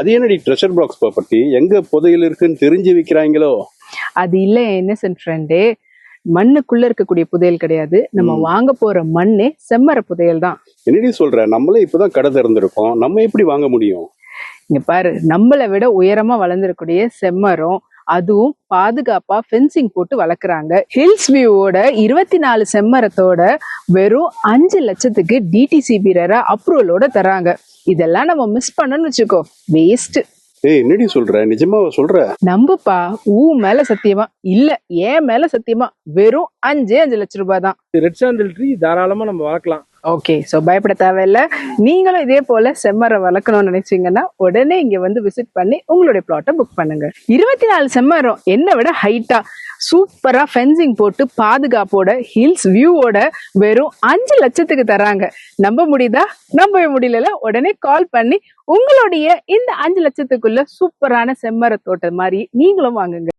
அது என்னடி treasure box property? எங்க புதையல் இருக்குன்னு தெரிஞ்சு விக்கிறாங்களோ? அது இல்ல இன்னசென்ட் ஃப்ரெண்டே, மண்ணுக்குள்ள இருக்கக்கூடிய புதையல் கிடையாது. நம்ம வாங்க போற மண்ணே செம்மர புதையல் தான். என்னடி சொல்ற? நம்மளே இப்பதான் கடை திறந்திருக்கோம், நம்ம எப்படி வாங்க முடியும்? இங்க பாரு, நம்மளை விட உயரமா வளர்ந்துருக்கூடிய செம்மரம், அதுவும் பாதுகாப்பா ஃபென்சிங் போட்டு வளர்க்குறாங்க. ஹில்ஸ் வியூவோட 24 செம்மரத்தோட வெறும் 5 லட்சத்துக்கு டிடிசிபி அப்ரூவலோட தராங்க. இதெல்லாம் நம்ம மிஸ் பண்ணணும்னு வச்சுக்கோ, வேஸ்ட். ஏய், என்னடி சொல்ற? நிஜமாவா சொல்ற? நம்புப்பா, மேல சத்தியமா இல்ல, ஏன் மேல சத்தியமா, வெறும் 5 லட்சம் ரூபாய் தான். ரெட் சாண்டல் ட்ரீ தாராளமா நம்ம வளர்க்கலாம். ஓகே, சோ பயப்பட தேவையில்ல. நீங்களும் இதே போல செம்மரம் வளர்க்கணும்னு நினைச்சீங்கன்னா உடனே இங்க வந்து விசிட் பண்ணி உங்களுடைய பிளாட்டை புக் பண்ணுங்க. 24 செம்மரம் என்ன விட ஹைட்டா சூப்பரா ஃபென்சிங் போட்டு பாதுகாப்போட ஹில்ஸ் வியூவோட வெறும் 5 லட்சத்துக்கு தராங்க. நம்ப முடியுதா? நம்பவே முடியல. உடனே கால் பண்ணி உங்களுடைய இந்த 5 லட்சத்துக்குள்ள சூப்பரான செம்மர தோட்டம் மாதிரி நீங்களும் வாங்குங்க.